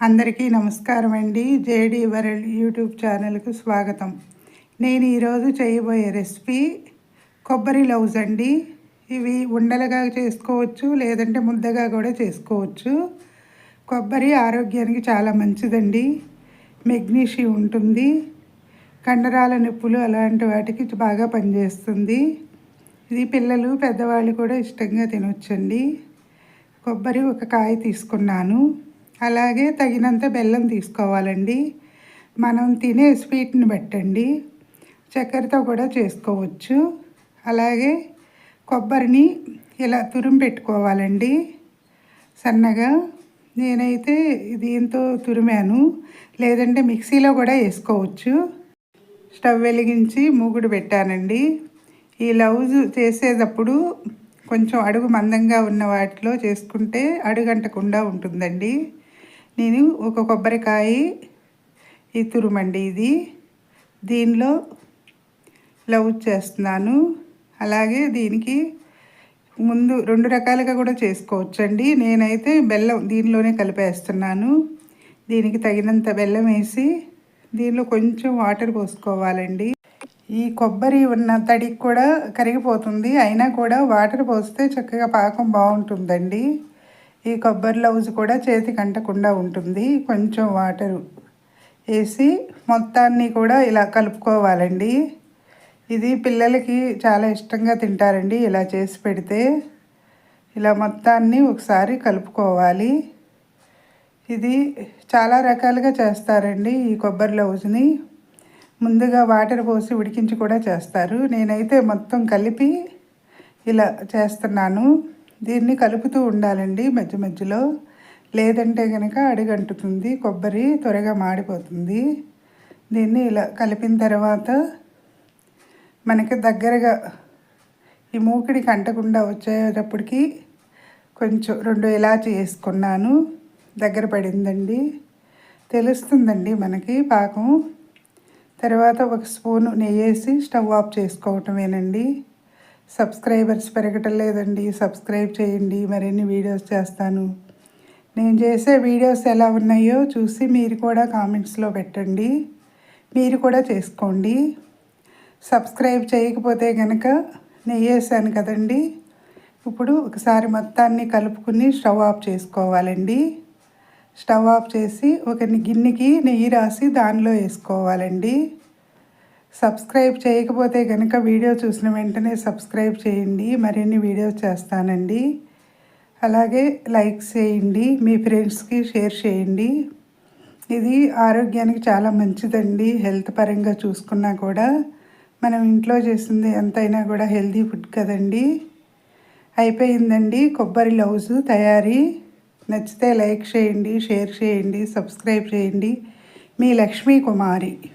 అందరికీ నమస్కారం అండి. జేడి వరల్డ్ యూట్యూబ్ ఛానల్కు స్వాగతం. నేను ఈరోజు చేయబోయే రెసిపీ కొబ్బరి లౌజ్ అండి. ఇవి ఉండలుగా చేసుకోవచ్చు, లేదంటే ముద్దగా కూడా చేసుకోవచ్చు. కొబ్బరి ఆరోగ్యానికి చాలా మంచిదండి. మెగ్నీషియం ఉంటుంది. కండరాల నొప్పులు అలాంటి వాటికి బాగా పనిచేస్తుంది. ఇది పిల్లలు పెద్దవాళ్ళు కూడా ఇష్టంగా తినొచ్చండి. కొబ్బరి ఒక కాయ తీసుకున్నాను. అలాగే తగినంత బెల్లం తీసుకోవాలండి. మనం తినే స్వీట్ని బట్టండి. చక్కెరతో కూడా చేసుకోవచ్చు. అలాగే కొబ్బరిని ఇలా తురిమి పెట్టుకోవాలండి సన్నగా. నేనైతే దీంతో తురిమాను, లేదంటే మిక్సీలో కూడా వేసుకోవచ్చు. స్టవ్ వెలిగించి మూగుడు పెట్టానండి. ఈ లౌజ్ చేసేటప్పుడు కొంచెం అడుగు మందంగా ఉన్న వాటిలో చేసుకుంటే అడుగంటకుండా ఉంటుందండి. నేను ఒక కొబ్బరికాయ ఈ తురుమండి ఇది, దీనిలో లౌజ్ చేస్తున్నాను. అలాగే దీనికి ముందు 2 రకాలుగా కూడా చేసుకోవచ్చండి. నేనైతే బెల్లం దీనిలోనే కలిపేస్తున్నాను. దీనికి తగినంత బెల్లం వేసి దీనిలో కొంచెం వాటర్ పోసుకోవాలండి. ఈ కొబ్బరి ఉన్న తడికి కూడా కరిగిపోతుంది, అయినా కూడా వాటర్ పోస్తే చక్కగా పాకం బాగుంటుందండి. ఈ కొబ్బరి లౌజ్ కూడా చేతికి అంటకుండా ఉంటుంది. కొంచెం వాటరు వేసి మొత్తాన్ని కూడా ఇలా కలుపుకోవాలండి. ఇది పిల్లలకి చాలా ఇష్టంగా తింటారండి. ఇలా చేసి పెడితే ఇలా మొత్తాన్ని ఒకసారి కలుపుకోవాలి. ఇది చాలా రకాలుగా చేస్తారండి. ఈ కొబ్బరి లౌజ్ని ముందుగా వాటర్ పోసి ఉడికించి కూడా చేస్తారు. నేనైతే మొత్తం కలిపి ఇలా చేస్తున్నాను. దీన్ని కలుపుతూ ఉండాలండి మధ్య మధ్యలో, లేదంటే కనుక అడుగంటుతుంది, కొబ్బరి త్వరగా మాడిపోతుంది. దీన్ని ఇలా కలిపిన తర్వాత మనకి దగ్గరగా ఈ మూకిడికి అంటకుండా వచ్చేటప్పటికి కొంచెం 2 ఇలాచి వేసుకున్నాను. దగ్గర పడిందండి, తెలుస్తుందండి మనకి పాకం. తర్వాత 1 స్పూను నెయ్యి వేసి స్టవ్ ఆఫ్ చేసుకోవటమేనండి. సబ్స్క్రైబర్స్ పెరగటం లేదండి, సబ్స్క్రైబ్ చేయండి. మరిన్ని వీడియోస్ చేస్తాను. నేను చేసే వీడియోస్ ఎలా ఉన్నాయో చూసి మీరు కూడా కామెంట్స్లో పెట్టండి. మీరు కూడా చేసుకోండి. సబ్స్క్రైబ్ చేయకపోతే కనుక నెయ్యి వేసాను కదండి. ఇప్పుడు ఒకసారి మొత్తాన్ని కలుపుకుని స్టవ్ ఆఫ్ చేసుకోవాలండి. స్టవ్ ఆఫ్ చేసి ఒక గిన్నెకి నెయ్యి రాసి దానిలో వేసుకోవాలండి. సబ్స్క్రైబ్ చేయకపోతే కనుక వీడియో చూసిన వెంటనే సబ్స్క్రైబ్ చేయండి. మరిన్ని వీడియోస్ చేస్తానండి. అలాగే లైక్ చేయండి, మీ ఫ్రెండ్స్కి షేర్ చేయండి. ఇది ఆరోగ్యానికి చాలా మంచిదండి. హెల్త్ పరంగా చూసుకున్నా కూడా మనం ఇంట్లో చేసింది ఎంతైనా కూడా హెల్తీ ఫుడ్ కదండి. అయిపోయిందండి కొబ్బరి లౌజు తయారీ. నచ్చితే లైక్ చేయండి, షేర్ చేయండి, సబ్స్క్రైబ్ చేయండి. మీ లక్ష్మీ కుమారి.